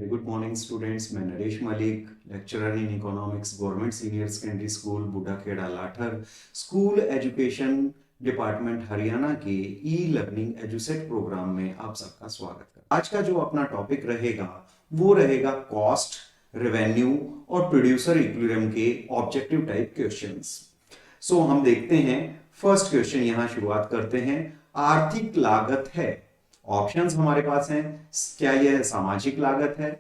Very good morning students. मैं Naresh Malik, lecturer in economics, government senior secondary school Budhakheda Lathar, school education department Haryana के e learning Edusat programme में आप सबका स्वागत करता हूं। आज का जो अपना टॉपिक रहेगा वो रहेगा कॉस्ट, रेवेन्यू और प्रोड्यूसर इक्विलिब्रियम के ऑब्जेक्टिव टाइप क्वेश्चंस। सो हम देखते हैं फर्स्ट क्वेश्चन, यहां शुरुआत करते हैं। आर्थिक लागत है, ऑप्शंस हमारे पास हैं। क्या यह सामाजिक लागत है?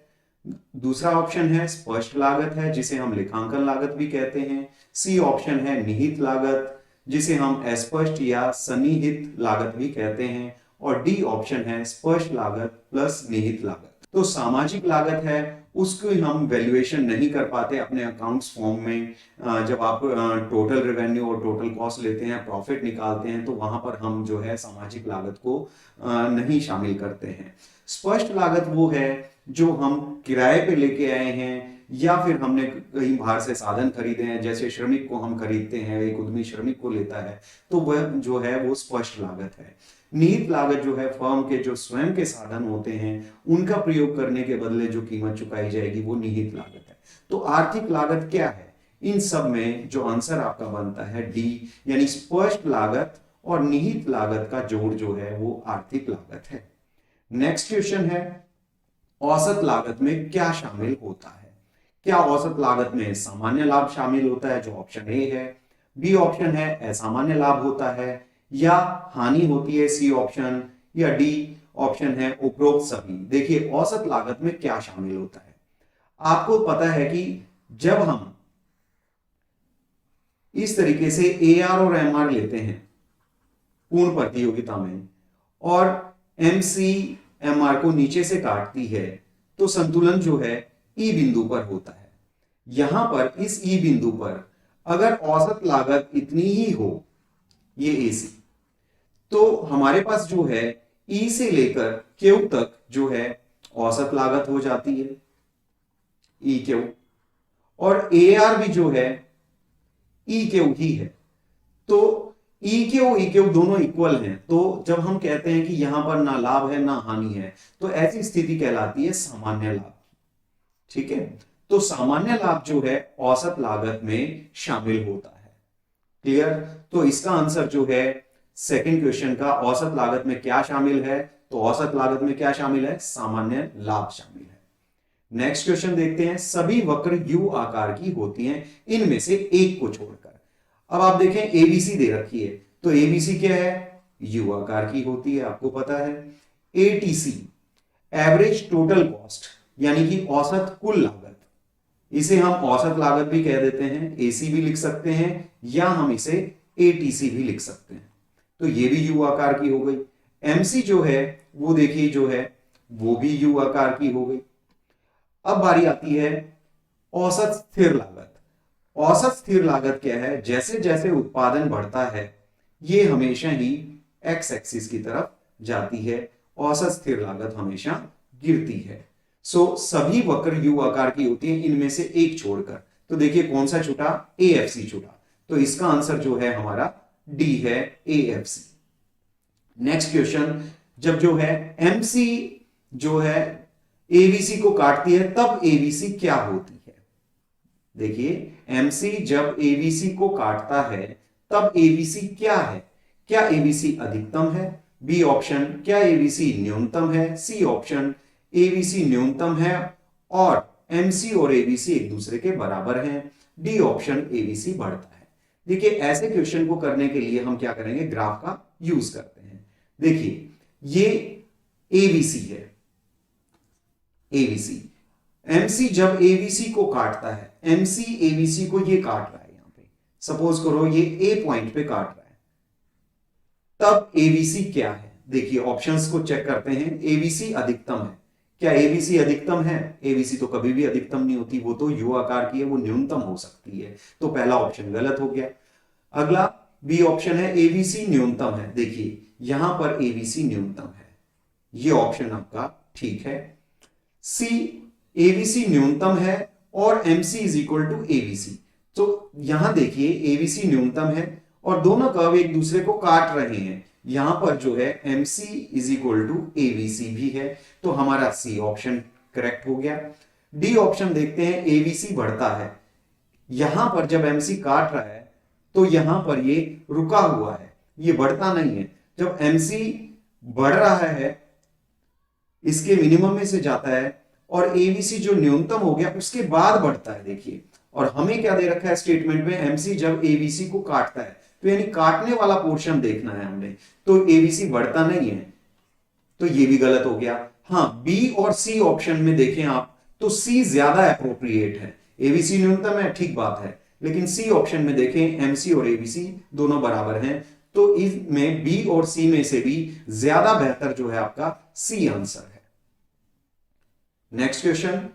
दूसरा ऑप्शन है स्पष्ट लागत है, जिसे हम लेखांकन लागत भी कहते हैं। सी ऑप्शन है निहित लागत, जिसे हम अस्पष्ट या सन्निहित लागत भी कहते हैं। और डी ऑप्शन है स्पष्ट लागत प्लस निहित लागत। तो सामाजिक लागत है, उसको हम वैल्यूएशन नहीं कर पाते अपने अकाउंट्स फॉर्म में। जब आप टोटल रेवेन्यू और टोटल कॉस्ट लेते हैं, प्रॉफिट निकालते हैं, तो वहां पर हम जो है सामाजिक लागत को नहीं शामिल करते हैं। स्पष्ट लागत वो है जो हम किराए पे लेके आए हैं या फिर हमने कहीं बाहर से साधन खरीदे हैं, जैसे श्रमिक को हम खरीदते हैं, एक उद्यमी श्रमिक को लेता है, तो वह जो है वो स्पष्ट लागत है। निहित लागत जो है फर्म के जो स्वयं के साधन होते हैं उनका प्रयोग करने के बदले जो कीमत चुकाई जाएगी वो निहित लागत है। तो आर्थिक लागत क्या है? इन सब में जो आंसर आपका बनता है डी, यानी स्पष्ट लागत और निहित लागत का जोड़ जो है वो आर्थिक लागत है। नेक्स्ट क्वेश्चन है, औसत लागत में क्या शामिल होता है? क्या औसत लागत में सामान्य लाभ शामिल होता है, जो ऑप्शन ए है। बी ऑप्शन है असामान्य लाभ होता है, या हानि होती है, सी ऑप्शन। या डी ऑप्शन है उपरोक्त सभी। देखिए औसत लागत में क्या शामिल होता है। आपको पता है कि जब हम इस तरीके से एआर और एमआर लेते हैं पूर्ण प्रतियोगिता में, और एमसी एमआर को नीचे से काटती है, तो संतुलन जो है ई बिंदु पर होता है। यहां पर इस ई बिंदु पर अगर औसत लागत इतनी ही हो, ये एसी, तो हमारे पास जो है ई से लेकर क्यू तक जो है औसत लागत हो जाती है, ई क्यू। और एआर भी जो है ई क्यू ही है। तो ई क्यू दोनों इक्वल हैं। तो जब हम कहते हैं कि यहां पर ना लाभ है ना हानि है, तो ऐसी स्थिति कहलाती है सामान्य लाभ। ठीक है, तो सामान्य लाभ जो है औसत लागत में शामिल होता है। क्लियर? तो इसका आंसर जो है सेकंड क्वेश्चन का, औसत लागत में क्या शामिल है, तो औसत लागत में क्या शामिल है? सामान्य लाभ शामिल है। नेक्स्ट क्वेश्चन देखते हैं। सभी वक्र यू आकार की होती हैं इनमें से एक को छोड़कर। अब आप देखें एबीसी दे रखी है, तो एबीसी क्या है? यू आकार की होती है, आपको पता है। एटीसी एवरेज टोटल कॉस्ट, यानी कि औसत कुल लागत, इसे हम औसत लागत भी कह देते हैं, एसी भी लिख सकते हैं, या हम इसे एटीसी भी लिख सकते हैं। तो ये भी यू आकार की हो गई। एमसी जो है वो देखिए जो है वो भी यू आकार की हो गई। अब बारी आती है औसत स्थिर लागत। औसत स्थिर लागत क्या है? जैसे जैसे उत्पादन बढ़ता है ये हमेशा ही एक्स एक्सिस की तरफ जाती है, औसत स्थिर लागत हमेशा गिरती है। सो सभी वक्र यू आकार की होती है इनमें से एक छोड़कर। तो देखिए कौन सा छूटा? एएफसी छूटा। तो इसका आंसर जो है हमारा डी है, एएफसी। नेक्स्ट क्वेश्चन, जब जो है एमसी जो है एबीसी को काटती है, तब एबीसी क्या होती है? देखिए एमसी जब एबीसी को काटता है तब एबीसी क्या है? क्या एबीसी अधिकतम है? बी ऑप्शन क्या एबीसी न्यूनतम है? सी ऑप्शन एबीसी न्यूनतम है और एमसी और एबीसी एक दूसरे के बराबर हैं। डी ऑप्शन एबीसी बढ़ता है। देखिए ऐसे क्वेश्चन को करने के लिए हम क्या करेंगे? ग्राफ का यूज करते हैं। देखिए ये एबीसी है, एबीसी। एमसी जब एबीसी को काटता है, एमसी एबीसी को ये काट रहा है, यहां पे सपोज करो ये ए पॉइंट पे काट रहा है, तब एबीसी क्या है? देखिए ऑप्शंस को चेक करते हैं। एबीसी अधिकतम है। क्या एबीसी अधिकतम है? एबीसी तो कभी भी अधिकतम नहीं होती, वो तो यू आकार की है, वो न्यूनतम हो सकती है। तो पहला ऑप्शन गलत हो गया। अगला बी ऑप्शन है एबीसी न्यूनतम है। देखिए यहां पर एबीसी न्यूनतम है, ये ऑप्शन आपका ठीक है। सी एबीसी न्यूनतम है और MC is equal to ABC. तो यहां देखिए एबीसी न्यूनतम है और दोनों कर्व एक दूसरे को काट रहे हैं। यहां पर जो है MC is equal to ABC भी है, तो हमारा सी ऑप्शन करेक्ट हो गया। डी ऑप्शन देखते हैं, एबीसी बढ़ता है। यहां पर जब एमसी काट रहा है तो यहां पर ये रुका हुआ है, ये बढ़ता नहीं है। जब एमसी बढ़ रहा है, इसके मिनिमम में से जाता है और एबीसी जो न्यूनतम हो गया उसके बाद बढ़ता है। देखिए, और हमें क्या दे रखा है स्टेटमेंट में, एमसी जब एबीसी को काटता है, तो यानी काटने वाला पोर्शन देखना है हमने, तो एबीसी बढ़ता नहीं है, तो ये भी गलत हो गया। हाँ, बी और सी ऑप्शन में देखें आप, तो सी ज्यादा अप्रोप्रिएट है। एबीसी न्यूनतम है, ठीक बात है, लेकिन सी ऑप्शन में देखें एमसी और एबीसी दोनों बराबर हैं, तो इसमें बी और सी में से भी ज्यादा बेहतर जो है आपका सी आंसर है। नेक्स्ट क्वेश्चन,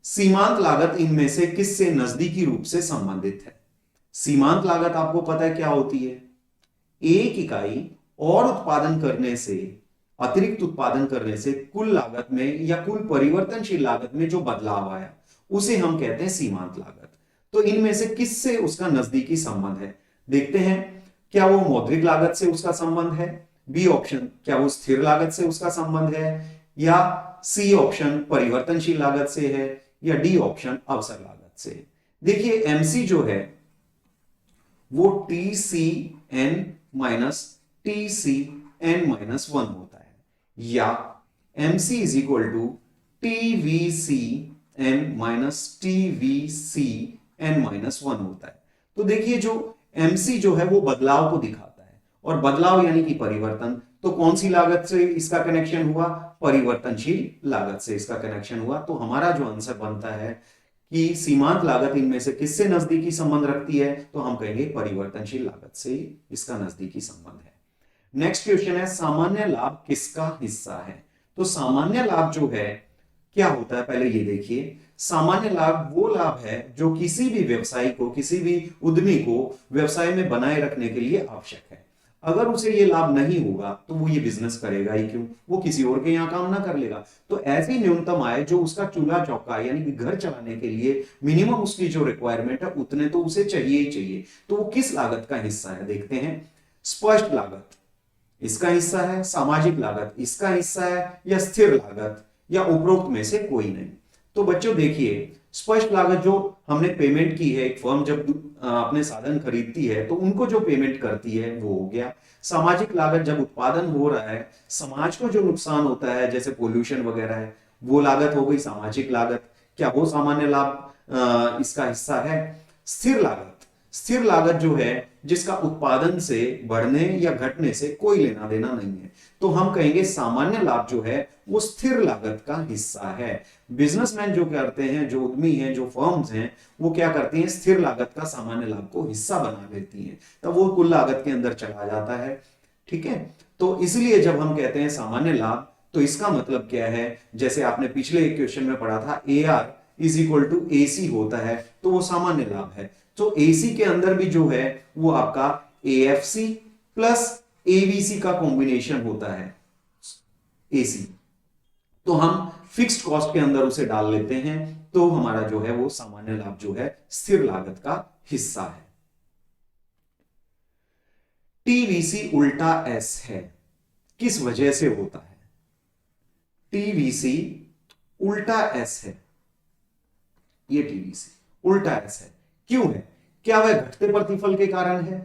सीमांत लागत इनमें से किससे नजदीकी रूप से संबंधित है? सीमांत लागत आपको पता है क्या होती है? एक इकाई और उत्पादन करने से, अतिरिक्त उत्पादन करने से कुल लागत में या कुल परिवर्तनशील लागत में जो बदलाव आया उसे हम कहते हैं सीमांत लागत। तो इनमें से किससे उसका नजदीकी संबंध है? देखते हैं, क्या वो मौद्रिक लागत से उसका संबंध है? बी ऑप्शन, क्या वो स्थिर लागत से उसका संबंध है? या सी ऑप्शन परिवर्तनशील लागत से है? या डी ऑप्शन अवसर लागत से? देखिए, एमसी जो है वो T C N minus T C N minus one होता है, या MC is equal to T V C N minus T V C N minus one होता है। तो देखिए, जो एमसी जो है वो बदलाव को दिखाता है, और बदलाव यानी कि परिवर्तन, तो कौन सी लागत से इसका कनेक्शन हुआ? परिवर्तनशील लागत से इसका कनेक्शन हुआ। तो हमारा जो आंसर बनता है कि सीमांत लागत इनमें से किससे नजदीकी संबंध रखती है, तो हम कहेंगे परिवर्तनशील लागत से इसका नजदीकी संबंध है। नेक्स्ट क्वेश्चन है, सामान्य लाभ किसका हिस्सा है? तो सामान्य लाभ जो है क्या होता है, पहले ये देखिए। सामान्य लाभ वो लाभ है जो किसी भी व्यवसायी को, किसी भी उद्यमी को व्यवसाय में बनाए रखने के लिए आवश्यक है। अगर उसे ये लाभ नहीं होगा तो वो ये बिजनेस करेगा ही क्यों? वो किसी और के यहाँ काम ना कर लेगा। तो ऐसी न्यूनतम आय जो उसका चूल्हा चौका यानी कि घर चलाने के लिए मिनिमम उसकी जो रिक्वायरमेंट है उतने तो उसे चाहिए ही चाहिए। तो वो किस लागत का हिस्सा है? देखते हैं, स्पष्ट लागत इसका हिस्सा है, सामाजिक लागत इसका हिस्सा है, या स्थिर लागत, या उपरोक्त में से कोई नहीं। तो बच्चों देखिए, स्पष्ट लागत जो हमने पेमेंट की है, एक फर्म जब अपने साधन खरीदती है तो उनको जो पेमेंट करती है वो हो गया। सामाजिक लागत जब उत्पादन हो रहा है, समाज को जो नुकसान होता है जैसे पोल्यूशन वगैरह है, वो लागत हो गई सामाजिक लागत। क्या वो सामान्य लाभ इसका हिस्सा है? स्थिर लागत, स्थिर लागत जो है जिसका उत्पादन से बढ़ने या घटने से कोई लेना देना नहीं है, तो हम कहेंगे सामान्य लाभ जो है वो स्थिर लागत का हिस्सा है। बिजनेसमैन जो करते हैं, जो उद्यमी हैं, जो फर्म्स हैं, वो क्या करती हैं? स्थिर लागत का सामान्य लाभ को हिस्सा बना लेती हैं, तब वो कुल लागत के अंदर चला जाता है। ठीक है, तो इसलिए जब हम कहते हैं सामान्य लाभ, तो इसका मतलब क्या है? जैसे आपने पिछले एक क्वेश्चन में पढ़ा था, A R is equal to A C होता है, तो वो सामान्य लाभ है। तो एसी के अंदर भी जो है वो आपका एएफसी प्लस एबीसी का कॉम्बिनेशन होता है एसी। तो हम फिक्स्ड कॉस्ट के अंदर उसे डाल लेते हैं, तो हमारा जो है वो सामान्य लाभ जो है स्थिर लागत का हिस्सा है। टीवीसी उल्टा एस है, किस वजह से होता है? टीवीसी उल्टा एस है, ये टीवीसी उल्टा एस है, क्यों है? क्या वह घटते प्रतिफल के कारण है?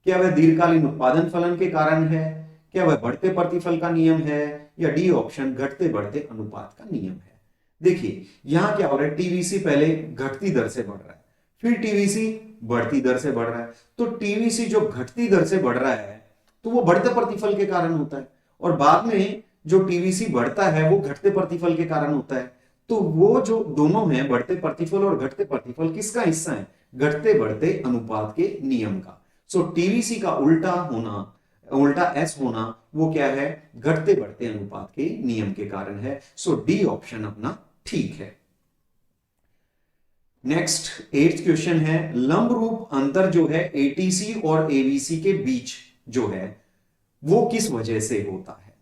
क्या वह दीर्घकालीन उत्पादन फलन के कारण है? क्या वह बढ़ते प्रतिफल का नियम है? या डी ऑप्शन घटते बढ़ते अनुपात का नियम है? देखिए, यहां क्या हो रहा है, टीवीसी पहले घटती दर से बढ़ रहा है, फिर टीवीसी बढ़ती दर से बढ़ रहा है। तो टीवीसी जो घटती दर से बढ़ रहा है तो वो बढ़ते प्रतिफल के कारण होता है, और बाद में जो टीवीसी बढ़ता है वो घटते प्रतिफल के कारण होता है। तो वो जो दोनों हैं, बढ़ते प्रतिफल और घटते प्रतिफल, किसका हिस्सा है? घटते बढ़ते अनुपात के नियम का। सो टीवीसी का उल्टा होना, उल्टा एस होना, वो क्या है? घटते बढ़ते अनुपात के नियम के कारण है। सो डी ऑप्शन अपना ठीक है। नेक्स्ट 8th क्वेश्चन है, लंब रूप अंतर जो है एटीसी और एबीसी के बीच जो है वो किस वजह से होता है?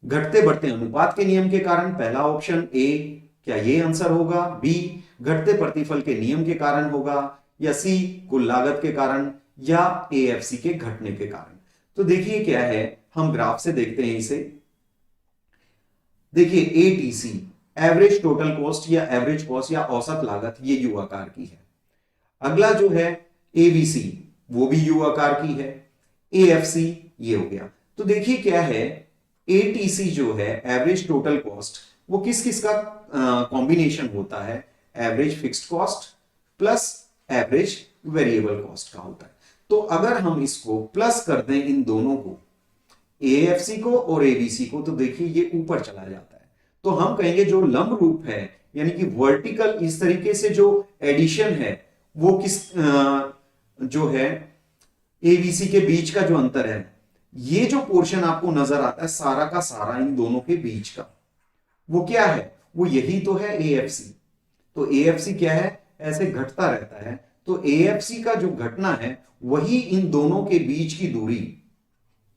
घटते बढ़ते अनुपात के नियम के कारण, पहला ऑप्शन ए, क्या ये आंसर होगा? बी, घटते प्रतिफल के नियम के कारण होगा, या सी, कुल लागत के कारण, या एएफसी के घटने के कारण? तो देखिए क्या है, हम ग्राफ से देखते हैं इसे। देखिए एटीसी एवरेज टोटल कॉस्ट या एवरेज कॉस्ट या औसत लागत ये यू आकार की है। अगला जो है एबीसी वो भी यू आकार की है। एएफसी ये हो गया। तो देखिए क्या है, एटीसी जो है एवरेज टोटल कॉस्ट वो किस किस का कॉम्बिनेशन होता है, average fixed cost plus average variable cost का होता है। तो अगर हम इसको प्लस कर दें इन दोनों को, एएफसी को और एबीसी को, तो देखिए ये ऊपर चला जाता है। तो हम कहेंगे जो लंब रूप है यानी कि वर्टिकल इस तरीके से जो एडिशन है वो किस जो है एबीसी के बीच का जो अंतर है, ये जो पोर्शन आपको नजर आता है सारा का सारा इन दोनों के बीच का, वो क्या है, वो यही तो है एएफसी। तो एएफसी क्या है, ऐसे घटता रहता है। तो एएफसी का जो घटना है वही इन दोनों के बीच की दूरी,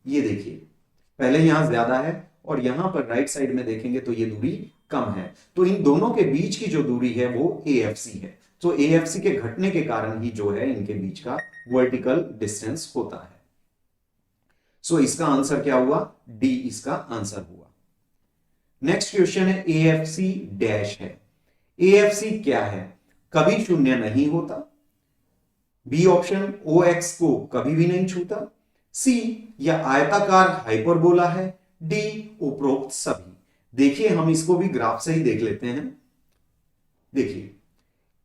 ये देखिए पहले यहां ज्यादा है और यहां पर राइट साइड में देखेंगे तो ये दूरी कम है। तो इन दोनों के बीच की जो दूरी है वो एएफसी है। तो एएफसी के घटने के कारण ही जो है इनके बीच का वर्टिकल डिस्टेंस होता है। सो इसका आंसर क्या हुआ, डी इसका आंसर हुआ। नेक्स्ट क्वेश्चन है एएफसी डैश है। एएफसी क्या है, कभी शून्य नहीं होता। बी ऑप्शन ओ एक्स को कभी भी नहीं छूता। सी या आयताकार हाइपरबोला है। डी उपरोक्त सभी। देखिए हम इसको भी ग्राफ से ही देख लेते हैं। देखिए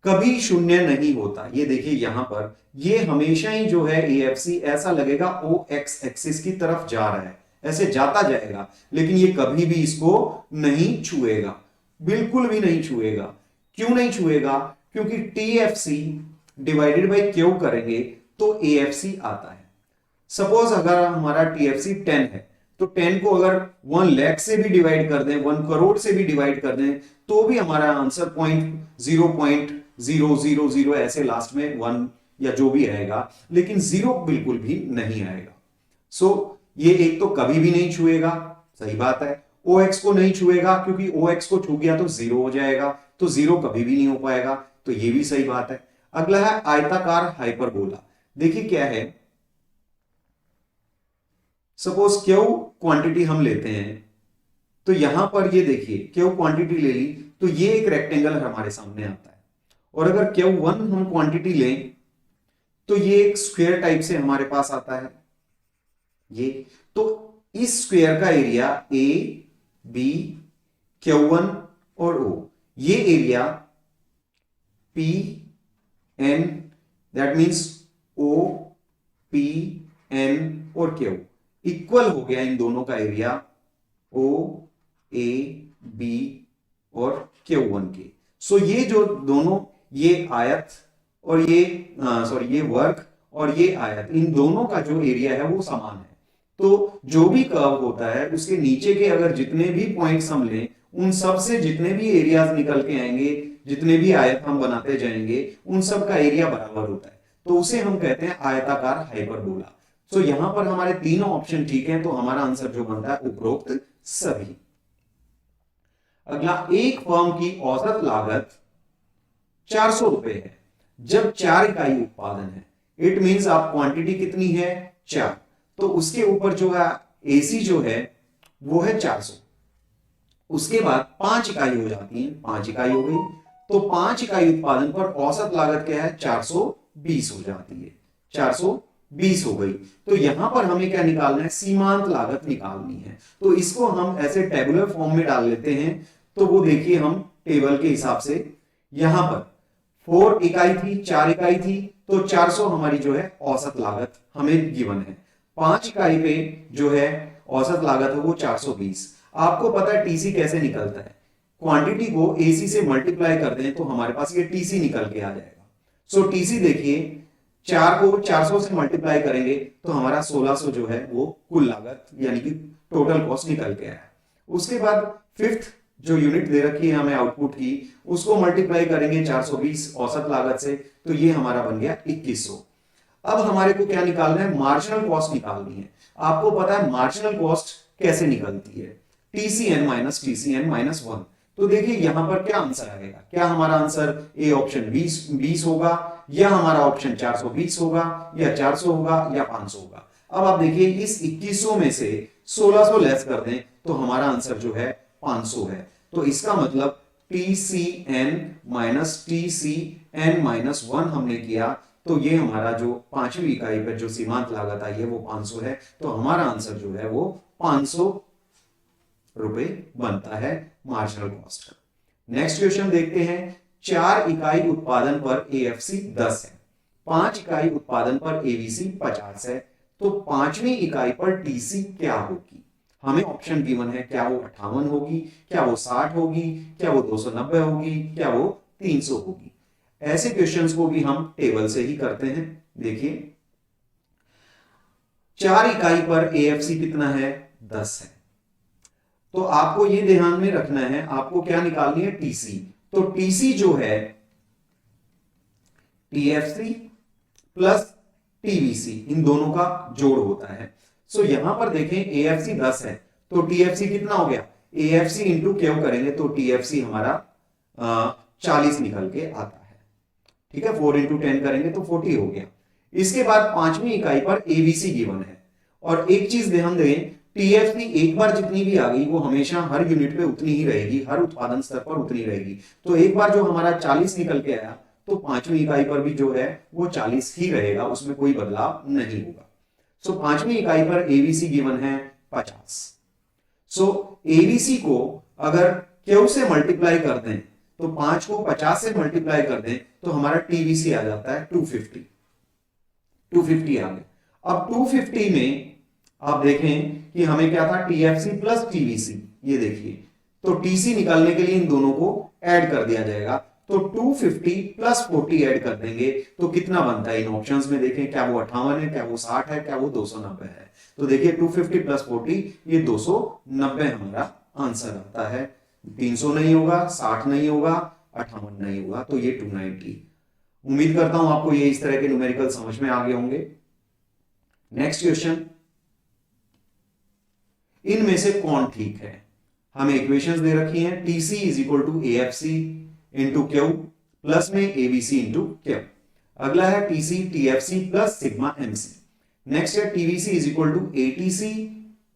कभी शून्य नहीं होता, ये देखिए यहां पर ये हमेशा ही जो है एएफसी ऐसा लगेगा ओ एक्स एक्सिस की तरफ जा रहा है, ऐसे जाता जाएगा, लेकिन ये कभी भी इसको नहीं छुएगा, बिल्कुल भी नहीं छुएगा। क्यों नहीं छुएगा, क्योंकि टीएफसी डिवाइडेड बाय क्यू करेंगे तो एएफसी आता है। सपोज अगर हमारा टीएफसी 10 है तो 10 को अगर 1 लाख से भी डिवाइड कर दें, 1 करोड़ से भी डिवाइड कर दें, तो भी हमारा आंसर 0.000 ऐसे लास्ट में 1 या जो भी आएगा, लेकिन 0 बिल्कुल भी नहीं आएगा। सो ये एक तो कभी भी नहीं छुएगा, सही बात है। OX को नहीं छुएगा क्योंकि OX को छू गया तो 0 हो जाएगा, तो 0 कभी भी नहीं हो पाएगा, तो ये भी सही बात है। अगला है आयताकार हाइपरबोला। देखिए क्या है, सपोज क्यू क्वांटिटी हम लेते हैं, तो यहां पर ये देखिए क्यू क्वांटिटी ले ली तो ये एक रेक्टेंगल हमारे सामने आता है। और अगर Q1 हम क्वांटिटी लें तो ये एक स्क्वायर टाइप से हमारे पास आता है ये। तो इस स्क्वायर का एरिया ए बी Q1 और O, ये area P N, that means O P N और Q इक्वल हो गया इन दोनों का एरिया O A B और Q1 के। सो ये जो दोनों, ये आयत और ये ये वर्ग और ये आयत, इन दोनों का जो एरिया है वो समान है। तो जो भी कर्व होता है उसके नीचे के अगर जितने भी पॉइंट्स हम लें, उन सब से जितने भी एरियाज निकल के आएंगे, जितने भी आयत हम बनाते जाएंगे, उन सब का एरिया बराबर होता है, तो उसे हम कहते हैं आयताकार हाइपरबोला। तो यहां पर हमारे तीनों ऑप्शन ठीक हैं, तो हमारा आंसर जो बनता है उपरोक्त सभी। अगला, एक फर्म की औसत लागत 400 रुपए है जब 4 इकाई उत्पादन है। इट मींस आप क्वांटिटी कितनी है, 4, तो उसके ऊपर जो है एसी जो है वो है 400। उसके बाद 5 इकाई हो जाती है, 5 इकाई हो गई, तो 5 इकाई उत्पादन पर औसत लागत क्या है, 420 हो जाती है, 420 हो गई। तो यहां पर हमें क्या निकालना है, सीमांत लागत निकालनी है। तो इसको हम ऐसे टेबुलर फॉर्म में डाल लेते हैं। तो वो देखिए हम टेबल के हिसाब से, यहां पर 4 इकाई थी, 4 इकाई थी, तो 400 हमारी जो है औसत लागत हमें गिवन है। 5 इकाई पे जो है औसत लागत है वो 420। आपको पता है टीसी कैसे निकलता है, क्वांटिटी को एसी से मल्टीप्लाई कर दें तो हमारे पास ये टीसी निकल के आ जाएगा। सो टीसी देखिए, 4 को 400 से मल्टीप्लाई करेंगे तो हमारा 1600 जो है वो कुल लागत यानी कि टोटल कॉस्ट निकल के आया। उसके बाद फिफ्थ जो यूनिट दे रखी है हमें आउटपुट की, उसको मल्टीप्लाई करेंगे 420 औसत लागत से, तो ये हमारा बन गया 2100। अब हमारे को क्या निकालना है, मार्जिनल कॉस्ट निकालनी है। आपको पता है मार्जिनल कॉस्ट कैसे निकलती है, टीसीएन माइनस टीसीएन माइनस 1। तो देखिए यहां पर क्या आंसर आएगा, क्या हमारा आंसर ए ऑप्शन 20 होगा, या हमारा ऑप्शन 420 होगा, या 400 होगा, या 500 होगा। अब आप देखिए इस 2100 में से 1600 लेस कर दें तो हमारा आंसर जो है 500 है। तो इसका मतलब TCN माइनस TCN माइनस 1 हमने किया, तो ये हमारा जो पांचवी इकाई पर जो सीमांत लागत आई है वो 500 है। तो हमारा आंसर जो है वो 500 रुपए बनता है मार्जिनल कॉस्ट का। नेक्स्ट क्वेश्चन देखते हैं। 4 इकाई उत्पादन पर AFC 10 है, 5 इकाई उत्पादन पर ABC 50 है, तो पांचवी इकाई पर TC क्या होगी? हमें ऑप्शन गिवन है, क्या वो 58 होगी, क्या वो 60 होगी, क्या वो 290 होगी, क्या वो 300 होगी। ऐसे क्वेश्चंस को भी हम टेबल से ही करते हैं। देखिए 4 इकाई पर AFC कितना है? 10 है। तो आपको ये ध्यान में रखना है, आपको क्या निकालनी है? TC। तो TC जो है TFC प्लस TVC, इन दोनों का जोड़ होता है। सो यहां पर देखें AFC 10 है, तो TFC कितना हो गया? AFC इंटू क्यू करेंगे तो TFC हमारा 40 निकल के आता है। ठीक है, 4 इंटू 10 करेंगे तो 40 हो गया। इसके बाद पांचवी इकाई पर ABC गिवन है, और एक चीज ध्यान दें, TFC एक बार जितनी भी आ गई वो हमेशा हर यूनिट पे उतनी ही रहेगी, हर उत्पादन स्तर पर उतनी रहेगी। तो एक बार जो हमारा 40 निकल के आया, तो पांचवी इकाई पर भी जो है वो 40 ही रहेगा, उसमें कोई बदलाव नहीं होगा। सो पांचवी इकाई पर ABC गिवन है 50। सो ABC को अगर क्यू से मल्टीप्लाई कर दें, तो 5 को 50 से मल्टीप्लाई कर दें तो हमारा TVC आ जाता है 250। 250 आ गया। अब 250 में आप देखें कि हमें क्या था? TFC plus TVC। ये देखिए, तो TC निकालने के लिए इन दोनों को ऐड कर दिया जाएगा। तो 250 प्लस 40 ऐड कर देंगे तो कितना बनता है? इन ऑप्शंस में देखें, क्या वो 58 है, क्या वो 60 है, क्या वो 290 है। तो देखिए 250 प्लस 40, ये 290 हमारा आंसर आता है। 300 नहीं होगा, 60 नहीं होगा, 58 नहीं होगा, तो ये 290। उम्मीद करता हूं आपको ये इस तरह के न्यूमेरिकल समझ में आ गए होंगे। नेक्स्ट क्वेश्चन, इनमें से कौन ठीक है? हमें इक्वेशंस दे रखी हैं। TC is equal to AFC into Q plus में ABC इंटू क्यू। अगला है TC TFC plus sigma MC। Next है TVC is equal to ATC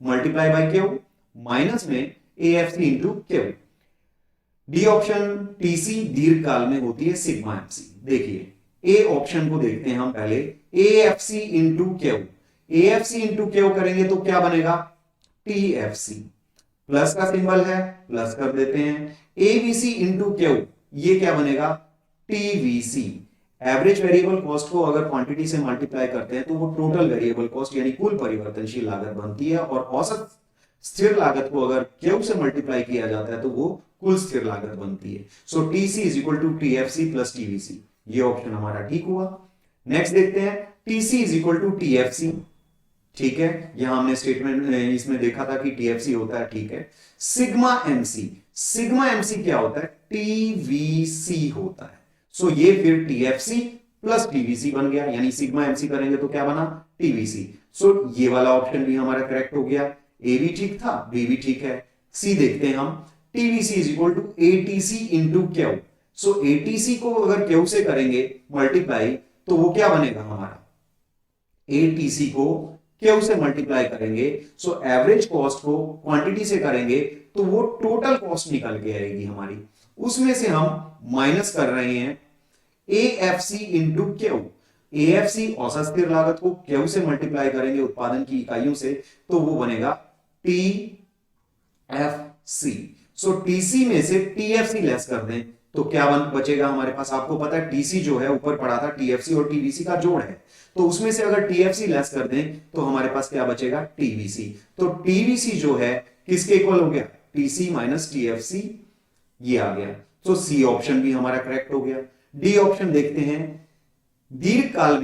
multiply by Q minus में AFC into Q. D option TC दीर्घकाल में होती है सिग्मा MC। देखिए A ऑप्शन को देखते हैं हम पहले, AFC into Q. AFC into Q करेंगे तो क्या बनेगा? TFC। प्लस का सिंबल है, प्लस कर देते हैं। ABC इंटू क्यू, ये क्या बनेगा? TVC। एवरेज वेरिएबल कॉस्ट को अगर क्वांटिटी से मल्टीप्लाई करते हैं तो वो टोटल वेरिएबल कॉस्ट यानी कुल परिवर्तनशील लागत बनती है, और औसत स्थिर लागत को अगर क्यू से मल्टीप्लाई किया जाता है तो वो कुल स्थिर लागत बनती है। So TC is equal to TFC plus TVC। ये ऑप्शन हमारा ठीक हुआ। नेक्स्ट देखते हैं, TC is equal to TFC। ठीक है, यहां हमने स्टेटमेंट इसमें देखा था कि TFC होता है, ठीक है। सिग्मा MC, सिग्मा MC क्या होता है? TVC होता है। सो ये फिर TFC प्लस TVC बन गया, यानी सिग्मा MC करेंगे तो क्या बना? TVC। सो ये वाला ऑप्शन भी हमारा करेक्ट हो गया। A भी ठीक था, B भी ठीक है। C देखते हैं हम, TVC is equal to ATC into Q. So ATC को अगर क्यू से करेंगे मल्टीप्लाई तो वो क्या बनेगा हमारा? ATC को क्यू से मल्टीप्लाई करेंगे, सो एवरेज कॉस्ट को क्वांटिटी से करेंगे तो वो टोटल कॉस्ट निकल के आएगी हमारी। उसमें से हम माइनस कर रहे हैं AFC इंटू क्यू। AFC औसत स्थिर लागत को क्यू से मल्टीप्लाई करेंगे उत्पादन की इकाइयों से, तो वो बनेगा TFC। सो TC में से TFC लेस कर दें तो क्या बचेगा हमारे पास? आपको पता है TC जो है ऊपर पड़ा था, TFC और TVC का जोड़ है, तो उसमें से अगर TFC लेस कर दें तो हमारे पास क्या बचेगा? TVC। तो TVC जो है किसके इक्वल हो गया? TC माइनस TFC, ये आ गया। तो C ऑप्शन भी हमारा करेक्ट हो गया। डी ऑप्शन देखते हैं, दीर्घकाल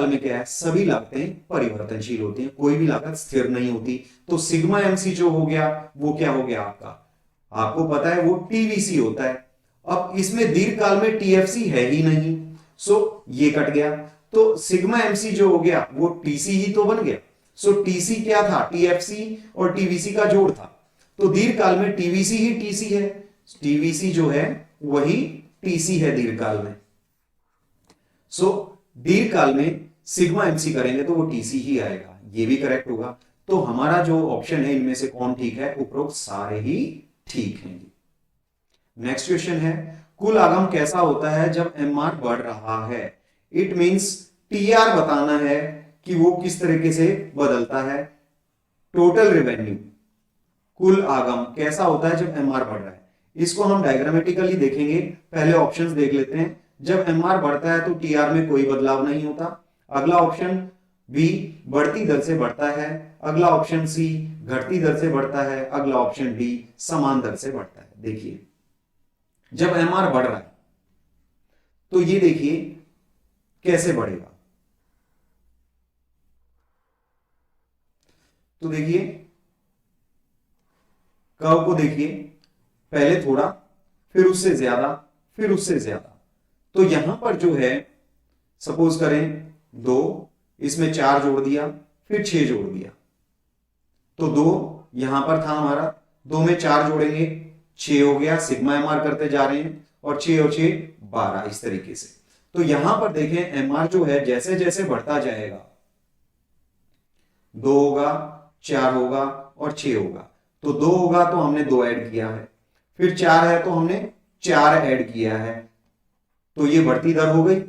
में क्या है? सभी लागतें परिवर्तनशील होती हैं, कोई भी लागत स्थिर नहीं होती। तो सिग्मा MC जो हो गया वो क्या हो गया आपका? आपको पता है वो TVC होता है। अब इसमें दीर्घकाल में TFC है ही नहीं, सो ये कट गया। तो सिग्मा MC जो हो गया वो TC ही तो बन गया। सो TC क्या था? TFC और TVC का जोड़ था। तो दीर्घकाल में TVC ही TC है, TVC जो है वही TC है दीर्घकाल में। सो दीर्घकाल में सिग्मा MC करेंगे तो वो TC ही आएगा, ये भी करेक्ट होगा। तो हमारा जो ऑप्शन है इनमें से कौन ठीक है? उपरोक्त सारे ही ठीक हैं। नेक्स्ट क्वेश्चन है, कुल आगम कैसा होता है जब एमआर बढ़ रहा है? इट मींस टीआर बताना है कि वो किस तरीके से बदलता है। टोटल रेवेन्यू, कुल आगम कैसा होता है जब एमआर बढ़ रहा है? इसको हम डायग्रामेटिकली देखेंगे। पहले ऑप्शंस देख लेते हैं। जब एमआर बढ़ता है तो टीआर में कोई बदलाव नहीं होता। अगला ऑप्शन बी, बढ़ती दर से बढ़ता है। अगला ऑप्शन सी, घटती दर से बढ़ता है। अगला ऑप्शन डी, समान दर से बढ़ता है। देखिए, जब एमआर बढ़ रहा है तो ये देखिए कैसे बढ़ेगा। तो देखिए कर्व को देखिए, पहले थोड़ा, फिर उससे ज्यादा, फिर उससे ज्यादा। तो यहां पर जो है, सपोज करें 2, इसमें 4 जोड़ दिया, फिर 6 जोड़ दिया, तो 2 यहां पर था हमारा, 2 में 4 जोड़ेंगे 6 हो गया। सिग्मा एमआर करते जा रहे हैं और 6 और 6 12, इस तरीके से। तो यहां पर देखें एमआर जो है जैसे जैसे बढ़ता जाएगा, 2 होगा, 4 होगा और 6 होगा। तो 2 होगा तो हमने 2 ऐड किया है, फिर 4 है तो हमने 4 ऐड किया है, तो ये बढ़ती दर हो गई।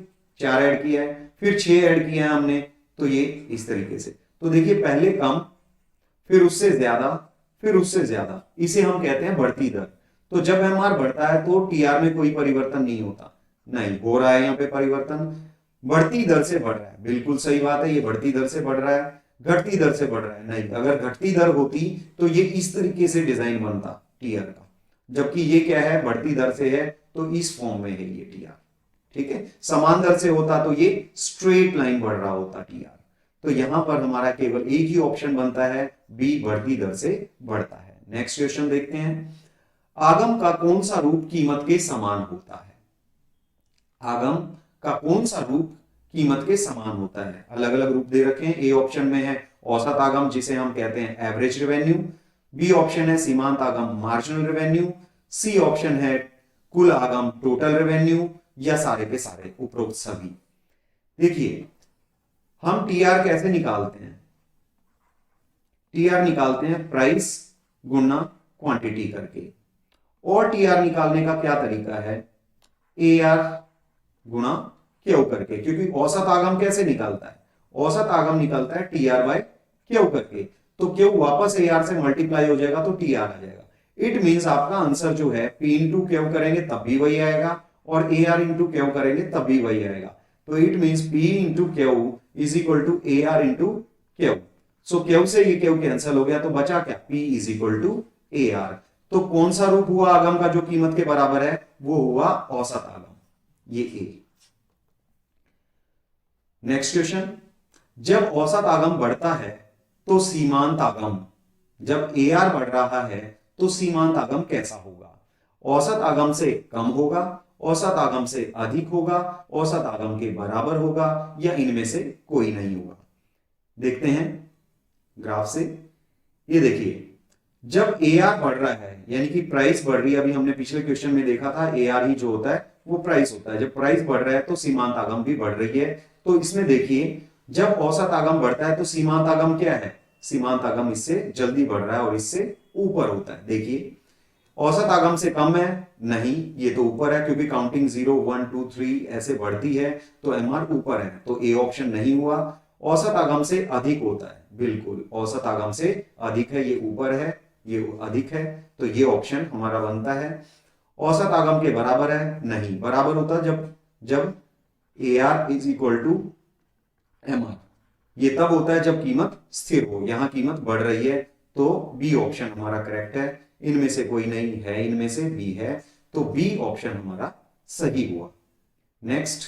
4 ऐड किया है, फिर 6 ऐड किया है हमने, तो ये इस तरीके से। तो देखिए पहले कम, फिर उससे ज्यादा, फिर उससे ज्यादा, इसे हम कहते हैं बढ़ती दर। तो जब एमआर बढ़ता है तो टीआर में कोई परिवर्तन नहीं होता। नहीं हो रहा है यहां पे परिवर्तन, बढ़ती दर से बढ़ रहा है। बिल्कुल सही बात है, ये बढ़ती दर से बढ़ रहा है। घटती दर से बढ़ रहा है नहीं, अगर घटती दर होती तो ये इस तरीके से डिजाइन बनता टीआर का, जबकि ये क्या है, बढ़ती दर से है तो इस फॉर्म में है ये टीआर। ठीक है, समान दर से होता तो ये स्ट्रेट लाइन बढ़ रहा होता टीआर। तो यहां पर हमारा केवल एक ही ऑप्शन बनता है, बी, बढ़ती दर से बढ़ता है। नेक्स्ट क्वेश्चन देखते हैं, आगम का कौन सा रूप कीमत के समान होता है? आगम का कौन सा रूप कीमत के समान होता है? अलग अलग रूप दे रखे हैं। ए ऑप्शन में है औसत आगम, जिसे हम कहते हैं एवरेज रेवेन्यू। बी ऑप्शन है सीमांत आगम, मार्जिनल रेवेन्यू। सी ऑप्शन है कुल आगम, टोटल रेवेन्यू, या सारे के सारे, उपरोक्त सभी। देखिए हम टीआर कैसे निकालते हैं? टीआर निकालते हैं प्राइस गुणा क्वांटिटी करके। और टीआर निकालने का क्या तरीका है? एआर गुणा क्यू करके। क्योंकि औसत आगम कैसे निकालता है? औसत आगम निकलता है टीआर बाय क्यू करके। तो क्यू वापस एआर से मल्टीप्लाई हो जाएगा तो टीआर आ जाएगा। इट मींस आपका आंसर जो है पी इंटू क्यू करेंगे तब भी वही आएगा, और एआर इंटू क्यू करेंगे तब भी वही आएगा। तो it means P into Q is equal to AR into Q. So Q से ये क्यू कैंसिल हो गया, तो बचा क्या? P is equal to AR. तो कौन सा रूप हुआ आगम का जो कीमत के बराबर है? वो हुआ औसत आगम, ये ए। नेक्स्ट क्वेश्चन, जब औसत आगम बढ़ता है तो सीमांत आगम, जब एआर बढ़ रहा है तो सीमांत आगम कैसा होगा? औसत आगम से कम होगा, औसत आगम से अधिक होगा, औसत आगम के बराबर होगा, या इनमें से कोई नहीं होगा? देखते हैं ग्राफ से। ये देखिए, जब एआर बढ़ रहा है यानी कि प्राइस बढ़ रही है, अभी हमने पिछले क्वेश्चन में देखा था एआर ही जो होता है वो प्राइस होता है। जब प्राइस बढ़ रहा है तो सीमांत आगम भी बढ़ रही है। तो इसमें देखिए, जब औसत आगम बढ़ता है तो सीमांत आगम क्या है? सीमांत आगम इससे जल्दी बढ़ रहा है और इससे ऊपर होता है। देखिए औसत आगम से कम है नहीं, ये तो ऊपर है, क्योंकि काउंटिंग 0 1 2 3 ऐसे बढ़ती है, तो एमआर ऊपर है, तो ए ऑप्शन नहीं हुआ। औसत आगम से अधिक होता है, बिल्कुल औसत आगम से अधिक है, ये ऊपर है, ये अधिक है, तो ये ऑप्शन हमारा बनता है। औसत आगम के बराबर है नहीं, बराबर होता है जब A R is equal to M R. ये तब होता है जब कीमत स्थिर हो, यहां कीमत बढ़ रही है, तो बी ऑप्शन हमारा करेक्ट है। इनमें से कोई नहीं है, इनमें से बी है, तो बी ऑप्शन हमारा सही हुआ। नेक्स्ट,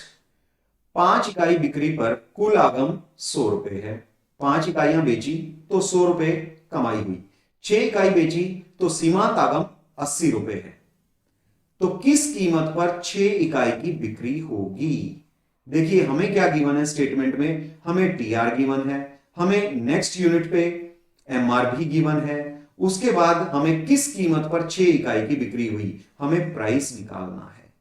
5 इकाई बिक्री पर कुल आगम 100 रुपए है। 5 इकाइयां बेची तो 100 रुपए कमाई हुई। 6 इकाई बेची तो सीमांत आगम 80 रुपए है। तो किस कीमत पर 6 इकाई की बिक्री होगी? देखिए हमें क्या गिवन है स्टेटमेंट में? हमें टीआर गिवन है, हमें नेक्स्ट यूनिट पे एमआर भी गिवन है, उसके बाद हमें किस कीमत पर 6 इकाई की बिक्री हुई, हमें प्राइस निकालना है।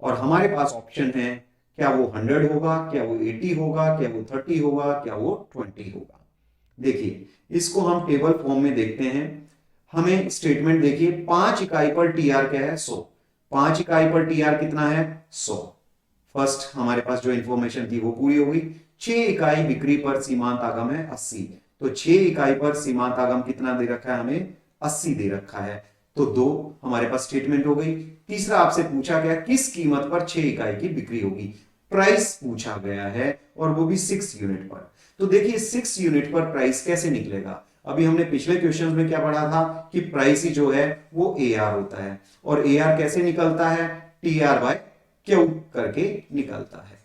और हमारे पास ऑप्शन है, क्या वो 100 होगा, क्या वो 80 होगा, क्या वो 30 होगा, क्या वो 20 होगा। देखिए इसको हम टेबल फॉर्म में देखते हैं। हमें स्टेटमेंट देखिए, 5 इकाई पर टीआर क्या है 100, 5 इकाई पर टीआर कितना है 100। फर्स्ट हमारे पास जो इंफॉर्मेशन थी वो पूरी हो गई। 6 इकाई बिक्री पर सीमांत आगम है 80, तो 6 इकाई पर सीमांत आगम कितना दे रखा है हमें 80 दे रखा है, तो 2 हमारे पास स्टेटमेंट हो गई। तीसरा आपसे पूछा गया किस कीमत पर 6 इकाई की बिक्री होगी, प्राइस पूछा गया है और वो भी 6 यूनिट पर। तो देखिए 6 यूनिट पर प्राइस कैसे निकलेगा। अभी हमने पिछले क्वेश्चन में क्या पढ़ा था कि प्राइस ही जो है वो AR होता है, और AR कैसे निकलता है TR बाय Q करके निकलता है।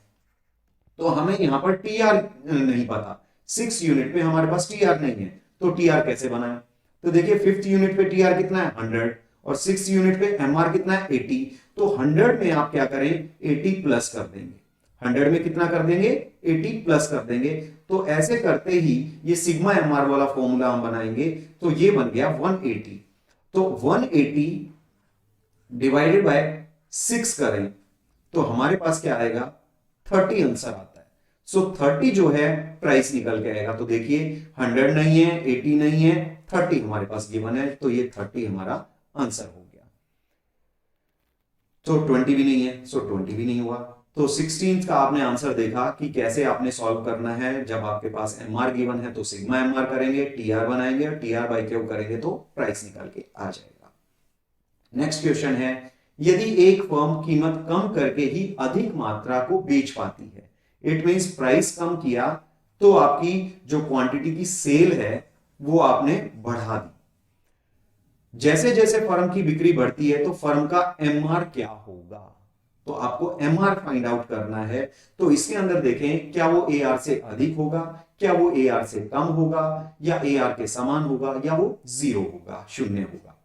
तो हमें यहां पर TR नहीं पता, 6 यूनिट पे हमारे पास TR नहीं है, तो TR कैसे बनाए। तो देखिए 5th यूनिट पे TR कितना है 100 और 6th यूनिट पे MR कितना है 80, तो 100 में आप क्या करें 80 प्लस कर देंगे, 100 में कितना कर देंगे 80 प्लस कर देंगे। तो ऐसे करते ही ये सिग्मा MR वाला फॉर्मूला हम बनाएंगे, तो ये बन गया 180। तो 180 डिवाइडेड बाय 6 करें तो हमारे पास क्या आएगा 30 आंसर आता है। सो 30 जो है प्राइस निकल के आएगा। तो देखिए 100 नहीं है, 80 नहीं है, 30 हमारे पास गिवन है, तो ये 30 हमारा आंसर हो गया। तो 20 भी नहीं है, सो 20 भी नहीं हुआ। तो 16th का आपने आंसर देखा कि कैसे आपने सॉल्व करना है। जब आपके पास MR गिवन है तो सिग्मा MR करेंगे, TR बनाएंगे और TR बाय Q करेंगे तो प्राइस निकल के आ जाएगा। नेक्स्ट क्वेश्चन है, यदि एक फर्म कीमत कम करके ही अधिक मात्रा को बेच पाती है, इट मींस प्राइस कम किया तो आपकी जो क्वांटिटी की सेल है वो आपने बढ़ा दी। जैसे जैसे फर्म की बिक्री बढ़ती है तो फर्म का MR क्या होगा, तो आपको MR फाइंड आउट करना है। तो इसके अंदर देखें क्या वो AR से अधिक होगा, क्या वो AR से कम होगा, या AR के समान होगा, या वो 0 होगा, शून्य होगा।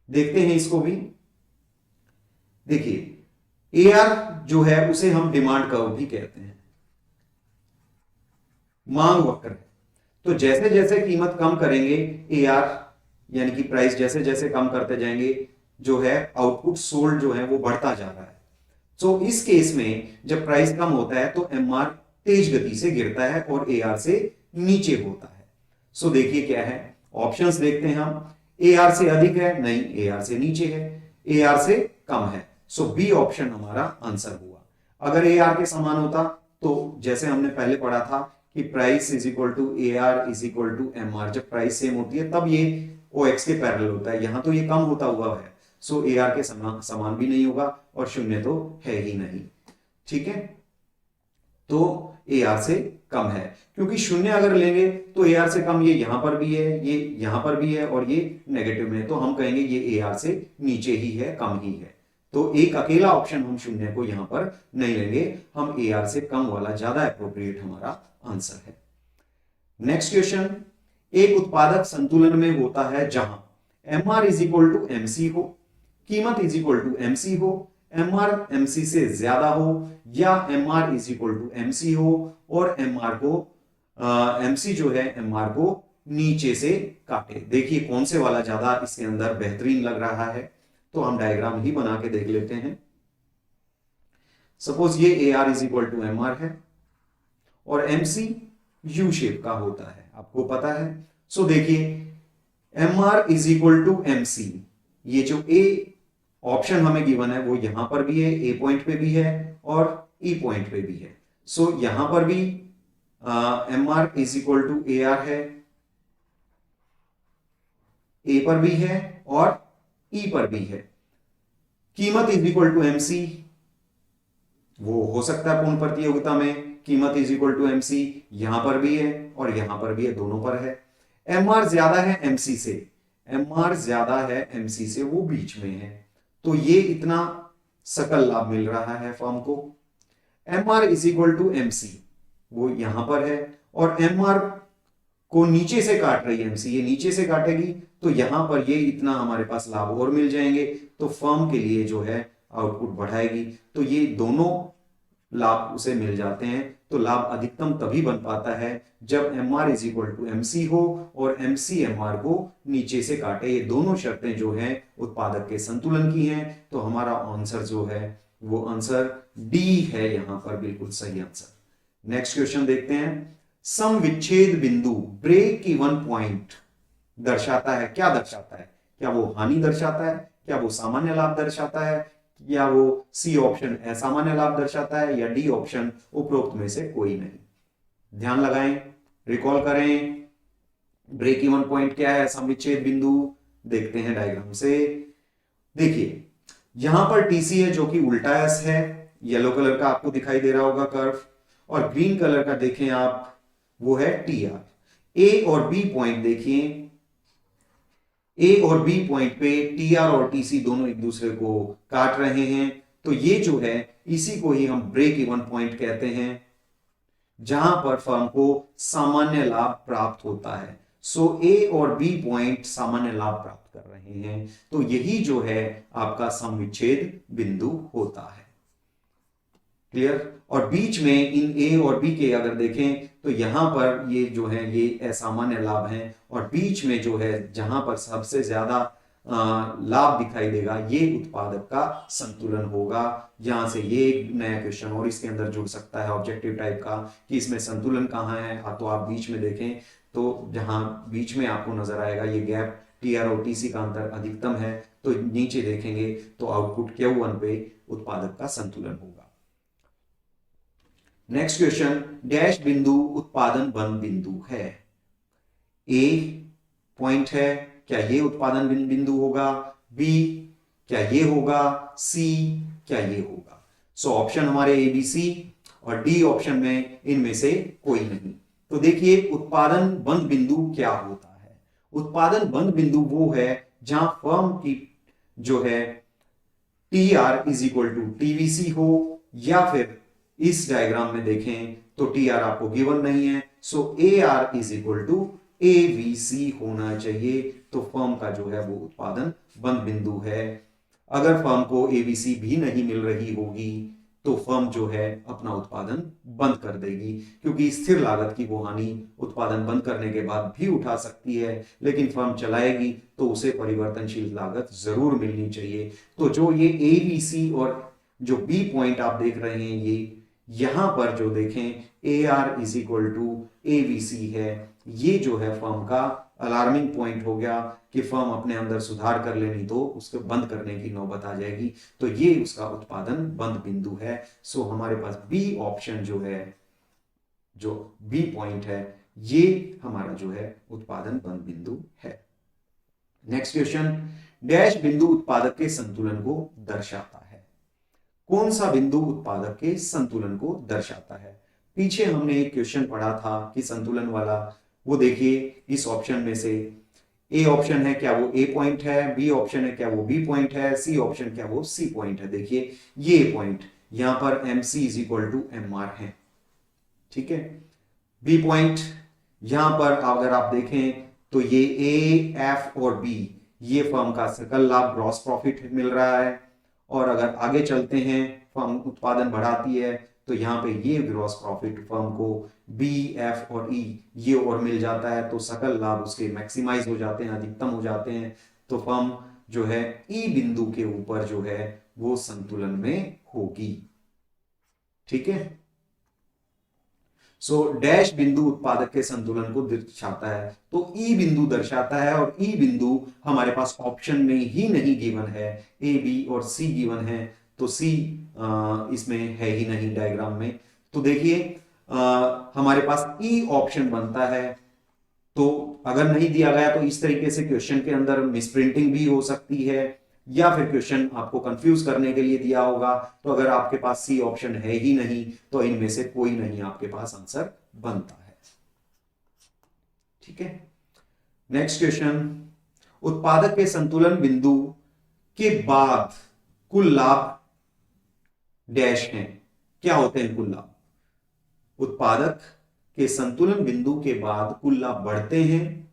देखते हैं इसको भी। देखिए AR जो है उसे हम डिमांड कर्व भी कहते हैं, मांग वक्र है। तो जैसे जैसे कीमत कम करेंगे AR यानी कि प्राइस जैसे जैसे कम करते जाएंगे, जो है आउटपुट सोल्ड जो है वो बढ़ता जा रहा है। तो इस केस में जब प्राइस कम होता है तो MR तेज गति से गिरता है और AR से नीचे होता है। सो देखिए क्या है, ऑप्शंस देखते हैं हम। AR से अधिक है, नहीं, AR से नीचे है, AR से कम है, सो बी ऑप्शन हमारा आंसर हुआ। अगर AR के समान होता तो जैसे हमने पहले पढ़ा था कि price is equal to AR is equal to MR, जब प्राइस सेम होती है तब ये OX के पैरेलल होता है, यहां तो ये कम होता हुआ है, सो AR के समान भी नहीं होगा और शून्य तो है ही नहीं। ठीक है, तो AR से कम है, क्योंकि शून्य अगर लेंगे तो AR से कम ये यहां पर भी है, ये यहां पर भी है और ये नेगेटिव में, तो हम कहेंगे ये AR से नीचे ही है, कम ही है। तो एक अकेला ऑप्शन हम शून्य को यहां पर नहीं लेंगे, हम AR से कम वाला ज्यादा एप्रोप्रिएट हमारा आंसर है। नेक्स्ट क्वेश्चन, एक उत्पादक संतुलन में होता है जहां MR is equal to MC हो, कीमत इज इक्वल टू MC हो, MR MC से ज्यादा हो, या MR is equal to MC हो और MR को MC जो है MR को नीचे से काटे। देखिए कौन से वाला ज्यादा इसके अंदर बेहतरीन लग रहा है, तो हम डायग्राम ही बना के देख लेते हैं। सपोज ये AR is equal to MR है और MC U शेप का होता है, आपको पता है। सो देखिए MR is equal to MC, ये जो A ऑप्शन हमें गिवन है वो यहां पर भी है, A पॉइंट पे भी है और E पॉइंट पे भी है। सो यहां पर भी MR is equal to AR है, A पर भी है और E पर भी है। कीमत इज इक्वल टू MC, वो हो सकता है पूर्ण प्रतियोगिता में कीमत इज इक्वल टू MC, यहां पर भी है और यहां पर भी है, दोनों पर है। MR ज्यादा है MC से, MR ज्यादा है MC से, वो बीच में है, तो ये इतना सकल लाभ मिल रहा है फर्म को। MR is equal to MC, वो यहां पर है और MR को नीचे से काट रही है MC, ये नीचे से काटेगी तो यहां पर ये इतना हमारे पास लाभ और मिल जाएंगे, तो फर्म के लिए जो है आउटपुट बढ़ाएगी। तो ये दोनों लाभ उसे मिल जाते हैं। तो लाभ अधिकतम तभी बन पाता है जब MR is equal to MC हो और MC MR को नीचे से काटे। ये दोनों शर्तें जो हैं उत्पादक के संतुलन की हैं, तो हमारा आंसर जो है वो आंसर डी है, यहां पर बिल्कुल सही आंसर। नेक्स्ट क्वेश्चन देखते हैं, सम विच्छेद बिंदु ब्रेक इवन पॉइंट दर्शाता है। क्या दर्शाता है? क्या वो हानि दर्शाता है? क्या वो सामान्य लाभ दर्शाता है? या वो सी ऑप्शन असामान्य लाभ दर्शाता है? या डी ऑप्शन उपरोक्त में से कोई नहीं? ध्यान लगाएं, रिकॉल करें, ब्रेक इवन पॉइंट क्या है, समविच्छेद बिंदु। देखते हैं डायग्राम से। देखिए यहां पर टीसी है जो कि उल्टा एस है, येलो कलर का आपको दिखाई दे रहा होगा कर्व, और ग्रीन कलर का देखें आप वो है टी आर। ए और बी पॉइंट देखिए, ए और बी पॉइंट पे टी आर और टीसी दोनों एक दूसरे को काट रहे हैं, तो ये जो है इसी को ही हम ब्रेक इवन पॉइंट कहते हैं, जहां पर फर्म को सामान्य लाभ प्राप्त होता है। सो ए और बी पॉइंट सामान्य लाभ प्राप्त कर रहे हैं, तो यही जो है आपका समविच्छेद बिंदु होता है। क्लियर? और बीच में इन ए और बी के अगर देखें तो यहां पर ये जो है ये असामान्य लाभ हैं, और बीच में जो है जहां पर सबसे ज्यादा लाभ दिखाई देगा ये उत्पादक का संतुलन होगा। यहां से ये एक नया क्वेश्चन और इसके अंदर जुड़ सकता है ऑब्जेक्टिव टाइप का कि इसमें संतुलन कहां है। तो आप बीच में देखें तो जहां बीच में आपको नजर आएगा ये गैप टी आर और टीसी का अंतर अधिकतम है, तो नीचे देखेंगे तो आउटपुट Q1 पे उत्पादक का संतुलन होगा। नेक्स्ट क्वेश्चन, डैश बिंदु उत्पादन बंद बिंदु है। ए पॉइंट है, क्या ये उत्पादन बिंदु होगा? बी क्या ये होगा? सी क्या ये होगा? सो ऑप्शन हमारे ए बी सी, और डी ऑप्शन में इनमें से कोई नहीं। तो देखिए उत्पादन बंद बिंदु क्या होता है? उत्पादन बंद बिंदु वो है जहां फर्म की जो है T R is equal to TVC हो, या फिर इस डायग्राम में देखें तो टी आर आपको गिवन नहीं है, so A R is equal to ABC होना चाहिए। तो फर्म का जो है वो उत्पादन बंद बिंदु है। अगर फर्म को एवीसी भी नहीं मिल रही होगी तो फर्म जो है अपना उत्पादन बंद कर देगी, क्योंकि स्थिर लागत की वो हानि उत्पादन बंद करने के बाद भी उठा सकती है, लेकिन फर्म चलाएगी तो उसे परिवर्तनशील लागत जरूर मिलनी चाहिए। तो जो ये एवीसी और जो बी पॉइंट आप देख रहे हैं, ये यहां पर जो देखें A R is equal to A B C है, ये जो है फर्म का अलार्मिंग पॉइंट हो गया कि फर्म अपने अंदर सुधार कर लेनी तो उसको बंद करने की नौबत आ जाएगी। तो ये उसका उत्पादन बंद बिंदु है। सो हमारे पास बी ऑप्शन जो है, जो बी पॉइंट है, ये हमारा जो है उत्पादन बंद बिंदु है। नेक्स्ट क्वेश्चन, डैश बिंदु उत्पादक के संतुलन को दर्शाता है। कौन सा बिंदु उत्पादक के संतुलन को दर्शाता है? पीछे हमने एक क्वेश्चन पढ़ा था कि संतुलन वाला, वो देखिए इस ऑप्शन में से ए ऑप्शन है क्या वो ए पॉइंट है, बी ऑप्शन है क्या वो बी पॉइंट है, सी ऑप्शन क्या वो सी पॉइंट है। देखिए ये पॉइंट यहां पर M C is equal to M R है, ठीक है। बी पॉइंट यहां पर अगर आप देखें तो ये ए एफ और बी, ये फर्म का सकल लाभ ग्रॉस प्रॉफिट मिल रहा है, और अगर आगे चलते हैं फर्म उत्पादन बढ़ाती है तो यहाँ पे ये ग्रॉस प्रॉफिट फर्म को बी एफ और ई ये और मिल जाता है, तो सकल लाभ उसके मैक्सिमाइज हो जाते हैं, अधिकतम हो जाते हैं। तो फर्म जो है ई बिंदु के ऊपर जो है वो संतुलन में होगी, ठीक है। सो डैश बिंदु उत्पादक के संतुलन को दर्शाता है, तो ई बिंदु दर्शाता है, और ई बिंदु हमारे पास ऑप्शन में ही नहीं गिवन है, ए बी और सी गिवन है, तो सी इसमें है ही नहीं डायग्राम में। तो देखिए हमारे पास ई ऑप्शन बनता है, तो अगर नहीं दिया गया तो इस तरीके से क्वेश्चन के अंदर मिसप्रिंटिंग भी हो सकती है, या फिर क्वेश्चन आपको कंफ्यूज करने के लिए दिया होगा। तो अगर आपके पास सी ऑप्शन है ही नहीं तो इनमें से कोई नहीं आपके पास आंसर बनता है, ठीक है। नेक्स्ट क्वेश्चन, उत्पादक के संतुलन बिंदु के बाद कुल लाभ डैश हैं। क्या होते हैं कुल लाभ? उत्पादक के संतुलन बिंदु के बाद कुल लाभ बढ़ते हैं,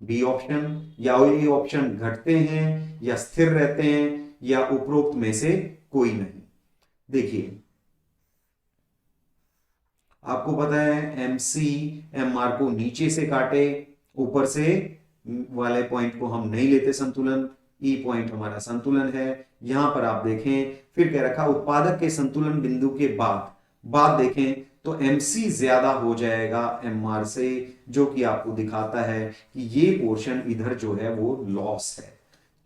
बी ऑप्शन, या ये ऑप्शन घटते हैं, या स्थिर रहते हैं, या उपरोक्त में से कोई नहीं। देखिए आपको पता है एम सी एम आर को नीचे से काटे, ऊपर से वाले पॉइंट को हम नहीं लेते संतुलन, ई पॉइंट हमारा संतुलन है। यहां पर आप देखें फिर कह रखा उत्पादक के संतुलन बिंदु के बाद बात देखें तो MC ज्यादा हो जाएगा MR से, जो कि आपको दिखाता है कि ये पोर्शन इधर जो है वो लॉस है।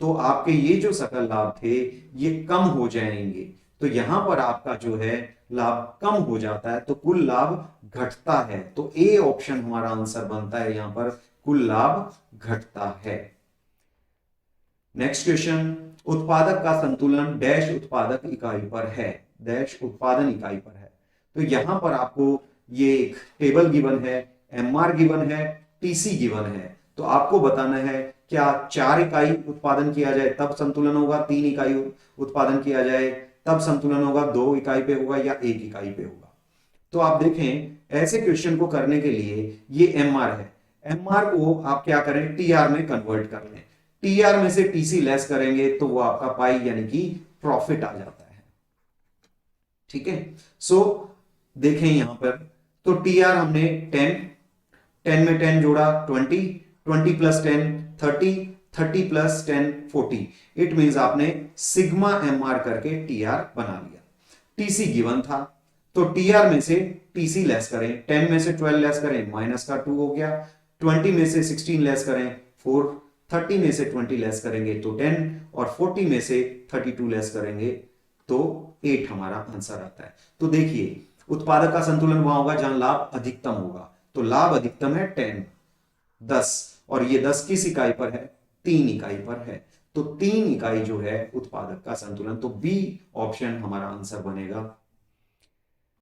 तो आपके ये जो सकल लाभ थे ये कम हो जाएंगे, तो यहां पर आपका जो है लाभ कम हो जाता है, तो कुल लाभ घटता है। तो ए ऑप्शन हमारा आंसर बनता है यहां पर, कुल लाभ घटता है। नेक्स्ट क्वेश्चन, उत्पादक का संतुलन डैश उत्पादक इकाई पर है, डैश उत्पादन इकाई पर है। तो यहां पर आपको ये एक टेबल गिवन है, MR गिवन है, TC गिवन है। तो आपको बताना है क्या 4 इकाई उत्पादन किया जाए तब संतुलन होगा, 3 इकाई उत्पादन किया जाए तब संतुलन होगा, 2 इकाई पे होगा या 1 इकाई पे होगा। तो आप देखें ऐसे क्वेश्चन को करने के लिए ये MR है, MR को आप क्या करें TR में कन्वर्ट कर लें, TR में से TC लेस करेंगे तो वो आपका पाई यानी कि प्रॉफिट आ जाता है। ठीक है, सो देखें यहां पर, तो TR हमने 10 में 10 जोड़ा 20, 20 प्लस 10 30, 30 प्लस 10 40। इट मींस आपने सिग्मा MR करके TR बना लिया। TC गिवन था, तो TR में से TC लेस करें, 10 में से 12 लेस करें माइनस का 2 हो गया, 20 में से 16 लेस करें 4, 30 में से 20 लेस करेंगे तो 10, और 40 में से 32 लेस करेंगे तो 8 हमारा आंसर आता है। तो देखिए उत्पादक का संतुलन वहां होगा जहां लाभ अधिकतम होगा, तो लाभ अधिकतम है 10, और ये 10 किस इकाई पर है, 3 इकाई पर है। तो 3 इकाई जो है उत्पादक का संतुलन, तो बी ऑप्शन हमारा आंसर बनेगा